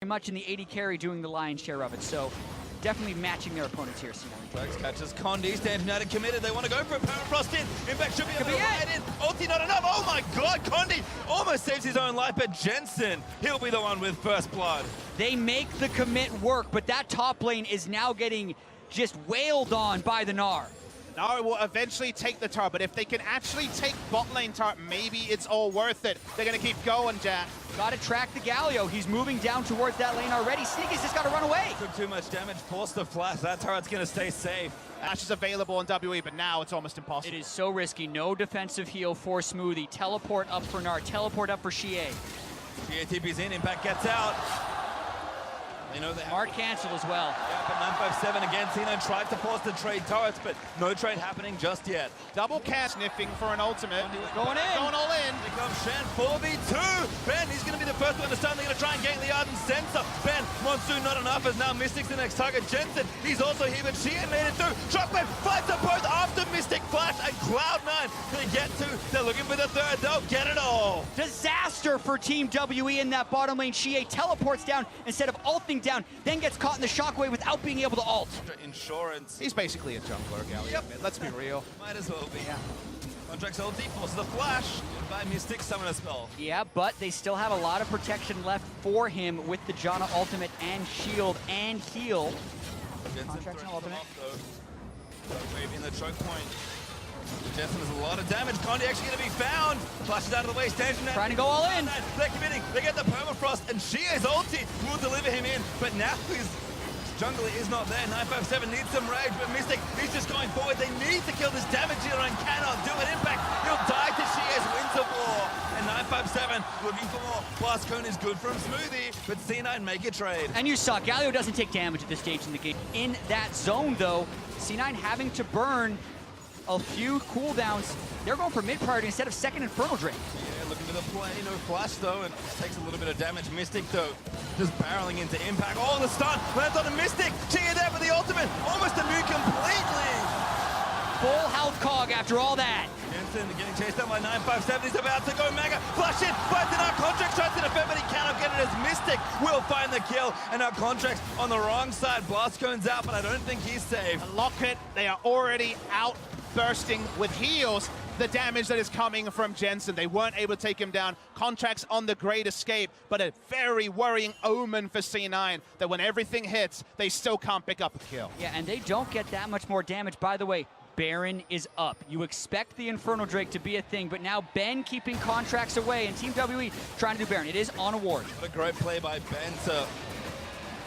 much in the AD carry doing the lion's share of it, so definitely matching their opponents here, C9. Drax catches Condi, stands united, committed. They want to go for a permafrost in. Impact should be able to ride in. Ulti not enough. Oh my god, Condi almost saves his own life, but Jensen, he'll be the one with first blood. They make the commit work, but that top lane is now getting just wailed on by the Gnar. Gnar will eventually take the tower, but if they can actually take bot lane tower, maybe it's all worth it. They're going to keep going, Jack. Gotta track the Galio. He's moving down towards that lane already. Sneaky's just gotta run away. Took too much damage, forced the flash. That turret's going to stay safe. Ash is available on WE, but now it's almost impossible. It is so risky. No defensive heal for Smoothie. Teleport up for Gnar. Teleport up for Xie. Xie TP's in, Impact gets out. You know, Mark cancel as well. Yeah, but 957 again. C9 tried to force the trade turrets, but no trade happening just yet. Double cast sniffing for an ultimate. Going in. Going all in. Here comes Shen, 4v2. Ben, he's going to be the first one to start. They're going to try and gank the Arden Sensor. Ben, Monsoon not enough, as now Mystic's the next target. Jensen, he's also here, but Xie made it through. Shockwave fights them both after Mystic Flash and Cloud9. They get to, they're looking for the third. They'll get it all. Disaster for Team WE in that bottom lane. Xie teleports down instead of ulting down, then gets caught in the shockwave without being able to ult. Insurance. He's basically a jungler, Galio. Yep. Let's be real. Might as well be. Yeah. Contracts ulti, forces the flash. By Mystic, summon a spell. Yeah, but they still have a lot of protection left for him with the Janna ultimate and shield and heal. Jensen ultimate. Waving the choke point. Jensen has a lot of damage. Condi actually going to be found. Flashes out of the way. Stands trying to go all in. They're committing. They get the permafrost, and Xie's ulti will deliver him in. But now his jungler is not there. 957 needs some rage, but Mystic, he's just going forward. They need to kill this damage dealer and cannot do it. Impact, he'll die to Xie's Winter War. And 957 looking for more. Blast Cone is good from Smoothie, but C9 make a trade. And you saw Galio doesn't take damage at this stage in the game. In that zone, though, C9 having to burn a few cooldowns. They're going for mid-priority instead of second Infernal Drake. Yeah, looking for the play, no flash though, and takes a little bit of damage. Mystic though, just barreling into Impact. Oh, the stun lands on a Mystic. Xie there for the ultimate. Almost immune completely. Full health cog after all that. Jensen getting chased down by 957. He's about to go mega. Flash in, finds an Contract, tries to defend, but he cannot get it as Mystic will find the kill. And our Contract's on the wrong side. Blast Cone's out, but I don't think he's safe. Locket, they are already out. Bursting with heals, the damage that is coming from Jensen. They weren't able to take him down. Contracts on the great escape, but a very worrying omen for C9 that when everything hits, they still can't pick up a kill. Yeah, and they don't get that much more damage. By the way, Baron is up. You expect the Infernal Drake to be a thing, but now Ben keeping Contracts away and Team WE trying to do Baron. It is on a ward. What a great play by Ben to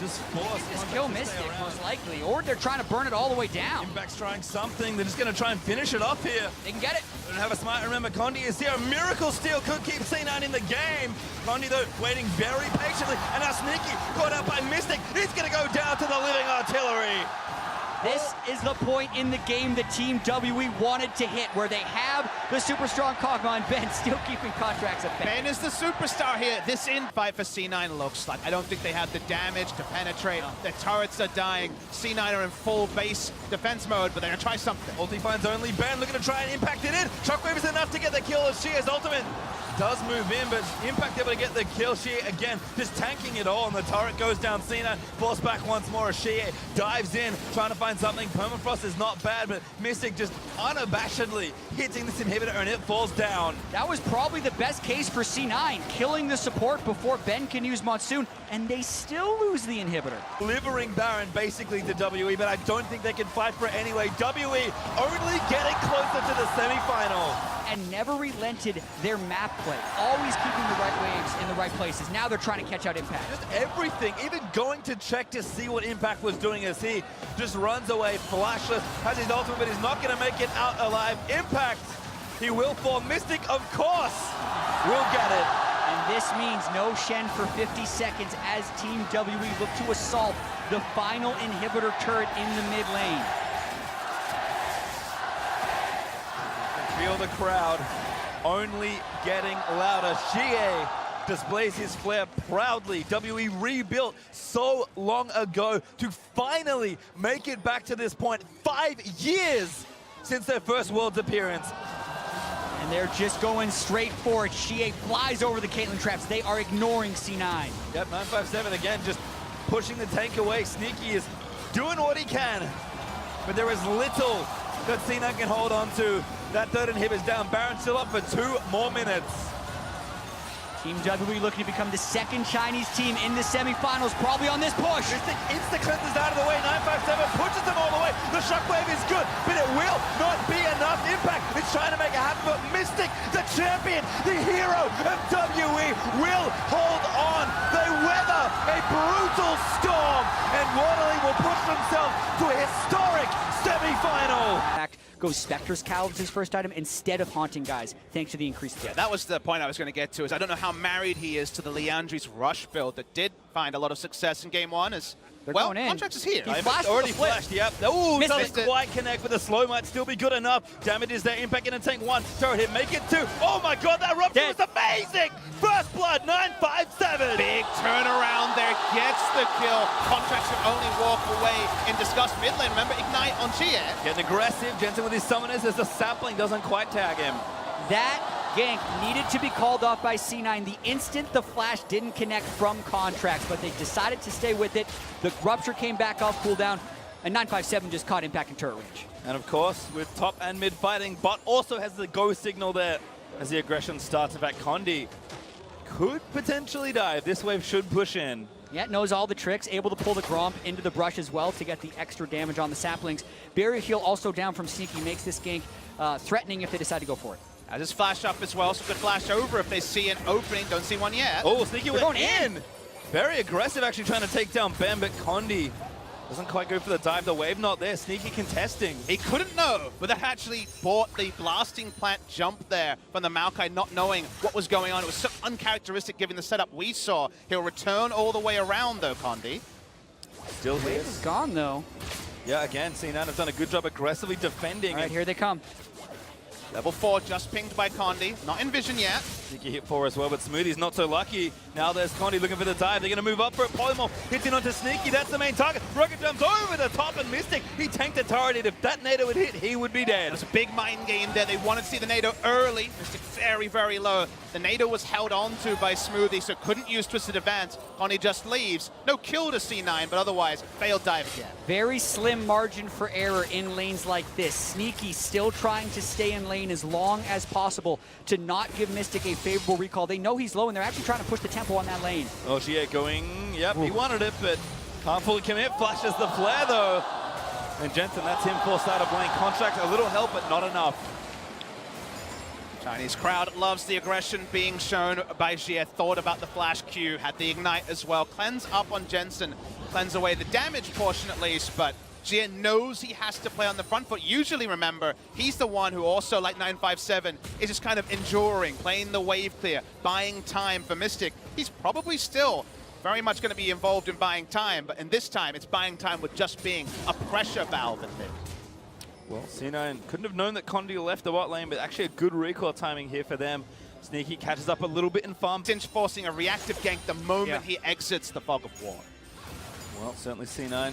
just force. Just kill Mystic, most likely, or they're trying to burn it all the way down. Impact's trying something. They're just going to try and finish it off here. They can get it. They don't have a smite. Remember, Condi is here. A miracle steal could keep C9 in the game. Condi, though, waiting very patiently. And now Sneaky, caught out by Mystic. He's going to go down to the living artillery. This is the point in the game that Team WE wanted to hit, where they have the super strong Kog'Maw and Ben still keeping Contracts at bay. Ben is the superstar here. This invite for C9 looks like. I don't think they have the damage to penetrate. No. Their turrets are dying. C9 are in full base defense mode, but they're gonna try something. Ulti finds only Ben, looking to try and impact it in. Shockwave is enough to get the kill as Xie's ultimate does move in, but Impact able to get the kill. Xie again, just tanking it all, and the turret goes down. C9 forced back once more as Xie dives in, trying to find something. Permafrost is not bad, but Mystic just unabashedly hitting this inhibitor, and it falls down. That was probably the best case for C9, killing the support before Ben can use Monsoon, and they still lose the inhibitor. Delivering Baron basically to WE, but I don't think they can fight for it anyway. WE only getting closer to the semifinal. And never relented their map play, always keeping the right waves in the right places. Now they're trying to catch out Impact. Just everything, even going to check to see what Impact was doing as he just runs away flashless, has his ultimate, but he's not going to make it out alive. Impact, he will fall. Mystic, of course, will get it. And this means no Shen for 50 seconds as Team WE look to assault the final inhibitor turret in the mid lane. Feel the crowd only getting louder. Xie displays his flair proudly. WE rebuilt so long ago to finally make it back to this point. 5 years since their first Worlds appearance. And they're just going straight for it. Xie flies over the Caitlyn traps. They are ignoring C9. Yep, 957 again, just pushing the tank away. Sneaky is doing what he can, but there is little that C9 can hold on to. That third inhibitor's down. Baron still up for 2 more minutes. Team WWE looking to become the second Chinese team in the semifinals, probably on this push. Mystic instant cleanses out of the way. 957 pushes them all the way. The shockwave is good, but it will not be enough impact. It's trying to make it happen, but Mystic, the champion, the hero of WE, will hold on. They weather a brutal storm, and Waterley will push themselves to a historic semifinal. Goes Spectre's Cowl as his first item instead of Haunting Guys, thanks to the increased threat. That was the point I was going to get to, is I don't know how married he is to the Leandri's Rush build that did find a lot of success in game 1. As They're well, going in. Contracts is here. He flashed already with the flip. flashed, yep. Oh, Missed doesn't it. quite connect, but the slow might still be good enough. Damage is there, impact in a tank 1. Turret hit, make it 2. Oh my god, that rupture Dead. was amazing! First blood, 957! Big turnaround there, gets the kill. Contracts can only walk away in disgust mid lane. Remember, Ignite on Xie. Getting aggressive, Jensen with his summoners as the sapling doesn't quite tag him. That gank needed to be called off by C9 the instant the flash didn't connect from Contracts, but they decided to stay with it. The rupture came back off cooldown, and 957 just caught impact and turret range. And of course, with top and mid fighting, bot also has the go signal there as the aggression starts. In fact, Condi could potentially die if this wave should push in. Yeah, knows all the tricks, able to pull the Gromp into the brush as well to get the extra damage on the saplings. Barrier heal also down from Sneaky makes this gank threatening if they decide to go for it. Just flash up as well, so good flash over if they see an opening. Don't see one yet. Oh, Sneaky went going in! Very aggressive, actually trying to take down Ben, but Condi doesn't quite go for the dive. The wave not there. Sneaky contesting. He couldn't know, but that actually bought the blasting plant jump there from the Maokai, not knowing what was going on. It was so uncharacteristic given the setup we saw. He'll return all the way around though, Condi. Still here. Wave is gone though. Yeah, again, C9 have done a good job aggressively defending. All right, here they come. Level 4 just pinged by Condi. Not in vision yet. Sneaky hit 4 as well, but Smoothie's not so lucky. Now there's Condi looking for the dive. They're going to move up for it. Polymorph hits in onto Sneaky. That's the main target. Rocket jumps over the top, and Mystic, he tanked the turret. If that NATO would hit, he would be dead. It was a big mind game there. They wanted to see the NATO early. Mystic very, very low. The NATO was held onto by Smoothie, so couldn't use Twisted Advance. Condi just leaves. No kill to C9, but otherwise, failed dive again. Very slim margin for error in lanes like this. Sneaky still trying to stay in lane as long as possible to not give Mystic a favorable recall. They know he's low, and they're actually trying to push the tempo on that lane. Oh, Xie going, yep, he wanted it, but can't fully commit. Flashes the flare, though. And Jensen, that's him forced out of lane. Contract, a little help, but not enough. Chinese crowd loves the aggression being shown by Xie. Thought about the flash Q, had the ignite as well. Cleanse up on Jensen, cleanse away the damage portion at least, but Xie knows he has to play on the front foot. Usually, remember, he's the one who also, like 957, is just kind of enduring, playing the wave clear, buying time for Mystic. He's probably still very much going to be involved in buying time, but in this time, it's buying time with just being a pressure valve in there. Well, C9 couldn't have known that Condi left the bot lane, but actually a good recoil timing here for them. Sneaky catches up a little bit in farm. Since forcing a reactive gank the moment he exits the Fog of War. Well, certainly C9.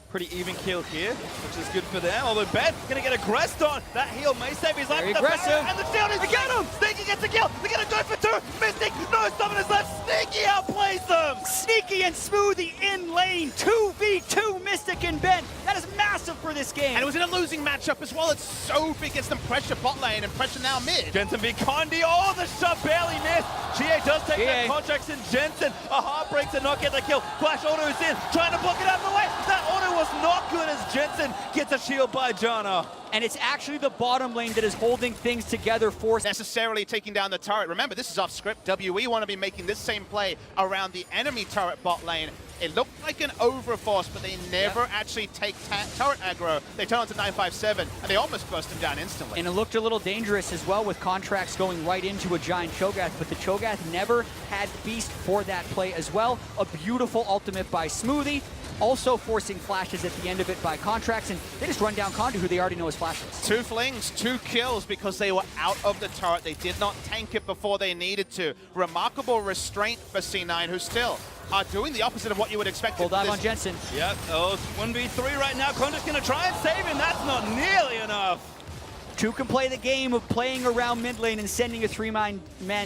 Pretty even kill here, which is good for them. Although Ben gonna get aggressed on. That heal may save his life. Very The aggressive. barrier and the shield is get him! Sneaky gets a kill. They're gonna go for 2. Mystic, no summoners left. Sneaky outplays them. Sneaky and Smoothie in lane. 2v2 Mystic and Ben. That is massive for this game. And it was in a losing matchup as well. It's so big, gets them pressure bot lane and pressure now mid. Jensen v Condi. Oh, the shot barely missed. Xie does take that Xie. Contracts in Jensen. A heartbreak to not get the kill. Flash auto's in, trying to block it out of the way. That auto was not good as Jensen gets a shield by Jana. And it's actually the bottom lane that is holding things together for Necessarily taking down the turret. Remember, this is off script. WE want to be making this same play around the enemy turret bot lane. It looked like an overforce, but they never actually take turret aggro. They turn on to 957, and they almost burst him down instantly. And it looked a little dangerous as well with Contracts going right into a giant Cho'Gath, but the Cho'Gath never had Beast for that play as well. A beautiful ultimate by Smoothie, also forcing flashes at the end of it by Contracts, and they just run down Condi, who they already know is flashless. 2 flings, 2 kills because they were out of the turret. They did not tank it before they needed to. Remarkable restraint for C9, who still are doing the opposite of what you would expect. Full dive on Jensen. Yep, oh, 1v3 right now. Contract's gonna try and save him. That's not nearly enough. Two can play the game of playing around mid lane and sending a three-man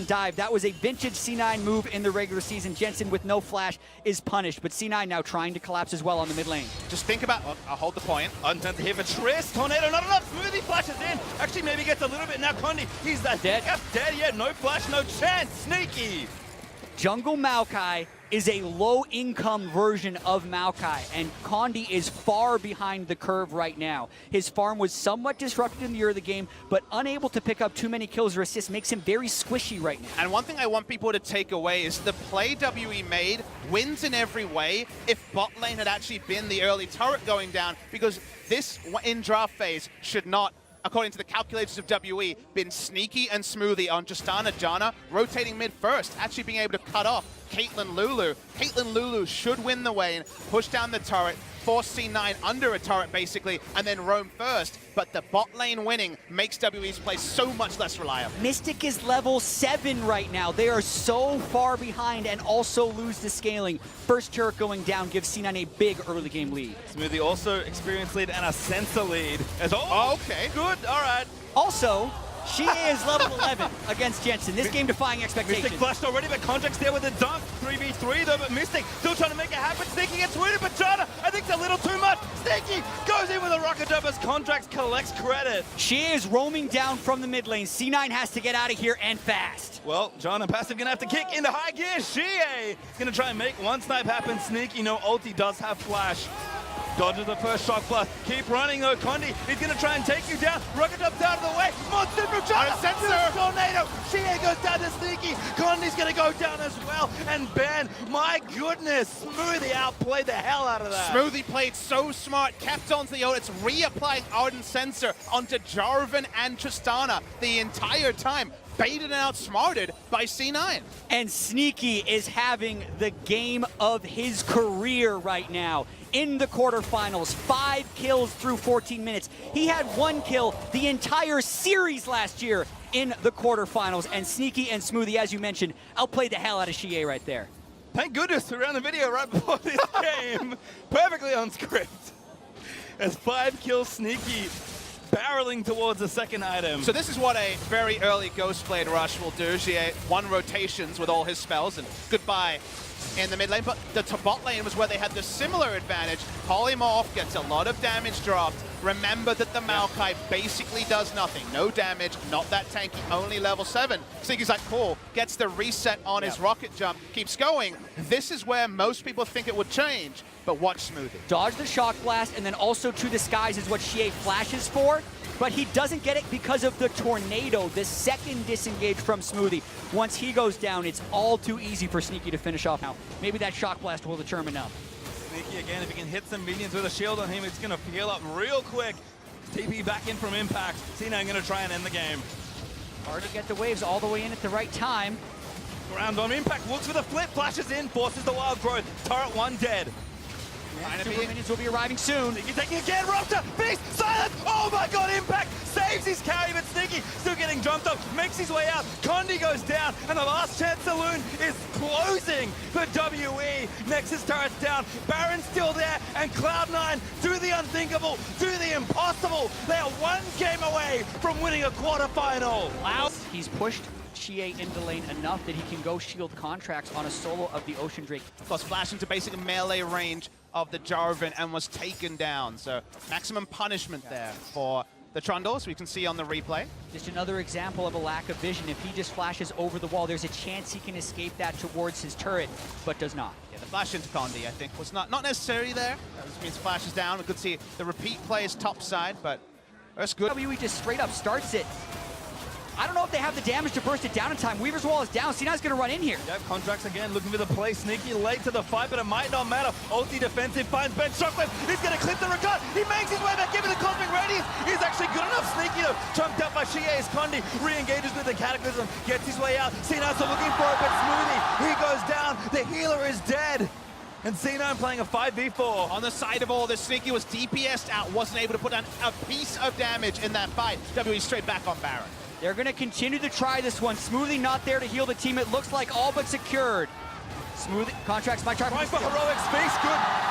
dive. That was a vintage C9 move in the regular season. Jensen with no flash is punished, but C9 now trying to collapse as well on the mid lane. Just think about, I'll hold the point. Untented here for Triss. Tornado, not enough. Smoothie flashes in. Actually, maybe gets a little bit. Now Condi, he's dead. Dead yet. No flash, no chance. Sneaky. Jungle Maokai is a low-income version of Maokai, and Condi is far behind the curve right now. His farm was somewhat disrupted in the early game, but unable to pick up too many kills or assists makes him very squishy right now. And one thing I want people to take away is the play WE made wins in every way if bot lane had actually been the early turret going down, because this in draft phase should not, according to the calculations of WE, been sneaky and smoothie on Justana Janna, rotating mid first, actually being able to cut off Caitlyn Lulu. Caitlyn Lulu should win the lane, push down the turret, force C9 under a turret basically, and then roam first. But the bot lane winning makes WE's play so much less reliable. Mystic is level 7 right now. They are so far behind and also lose the scaling. First turret going down gives C9 a big early game lead. Smoothie also experienced lead and a sensor lead. Okay. Good, all right. Also, she is level 11 against Jensen. This game defying expectations. Mystic flashed already, but Contract's there with a dunk. 3v3 though, but Mystic still trying to make it happen. Sneaky gets wounded, but Janna, I think it's a little too much. Sneaky goes in with a rocket jump as Contracts collects credit. She is roaming down from the mid lane. C9 has to get out of here and fast. Well, Janna passive gonna have to kick into high gear. Shie gonna try and make one snipe happen. Sneaky, no ulti, does have flash. Dodges the first shock blast. Keep running though, Condi. He's gonna try and take you down. Rocket jumps out of the way. Monster from Janna. Tornado. Shie goes down to Sneaky. Condi's gonna go down as well. And Ben, my goodness, Smoothie outplayed the hell out of that. Smoothie played so smart, kept onto the ult. It's reapplying Ardent Sensor onto Jarvan and Tristana the entire time. Baited and outsmarted by C9. And Sneaky is having the game of his career right now. In the quarterfinals, 5 kills through 14 minutes. He had 1 kill the entire series last year in the quarterfinals. And Sneaky and Smoothie, as you mentioned, outplayed the hell out of Shie right there. Thank goodness we ran the video right before this game. Perfectly on script. As 5 kills Sneaky, barreling towards the second item. So this is what a very early Ghostblade rush will do. Xie one rotations with all his spells and goodbye in the mid lane. But the bot lane was where they had the similar advantage. Polymorph gets a lot of damage dropped. Remember that the Maokai basically does nothing. No damage, not that tanky, only level 7. Sneaky's like, cool, gets the reset on his rocket jump, keeps going. This is where most people think it would change, but watch Smoothie. Dodge the shock blast, and then also to the skies is what Shie flashes for, but he doesn't get it because of the tornado, the second disengage from Smoothie. Once he goes down, it's all too easy for Sneaky to finish off now. Maybe that shock blast will determine now. Sneaky again, if he can hit some minions with a shield on him, it's going to heal up real quick. TP back in from Impact. C9 going to try and end the game. Hard to get the waves all the way in at the right time. Ground on Impact, looks for the flip, flashes in, forces the wild growth. Turret 1 dead. Super minions will be arriving soon. Sneaky taking again, Rupture, Beast, Silence, oh my god, Impact saves his carry, but Sneaky still getting jumped up, makes his way out, Condi goes down, and the last chance saloon is closing for WE. Nexus turret's down, Baron's still there, and Cloud9 do the unthinkable, do the impossible. They are 1 game away from winning a quarterfinal. Cloud, he's pushed Shie into lane enough that he can go shield Contracts on a solo of the Ocean Drake. Plus flash into basic melee range of the Jarvan and was taken down. So maximum punishment there for the Trundles, we can see on the replay. Just another example of a lack of vision. If he just flashes over the wall, there's a chance he can escape that towards his turret, but does not. Yeah, the flash into Condi, I think, was not necessarily there. That means flashes down. We could see the repeat play is top side, but that's good. WWE just straight up starts it. I don't know if they have the damage to burst it down in time. Weaver's wall is down. C9's going to run in here. Yep, Contracts again looking for the play. Sneaky late to the fight, but it might not matter. Ulti defensive finds Ben. Shockwave. He's going to clip the regard. He makes his way back into the Cosmic Radiance. He's actually good enough. Sneaky though. Chunked out by Shie as Condi re-engages with the Cataclysm. Gets his way out. C9's still looking for it, but Smoothie. He goes down. The healer is dead. And C9 playing a 5v4. On the side of all this, Sneaky was DPS'd out, wasn't able to put down a piece of damage in that fight. WE straight back on Baron. They're going to continue to try this one. Smoothie not there to heal the team. It looks like all but secured. Smoothie, Contracts might try Trying for heroic space, good.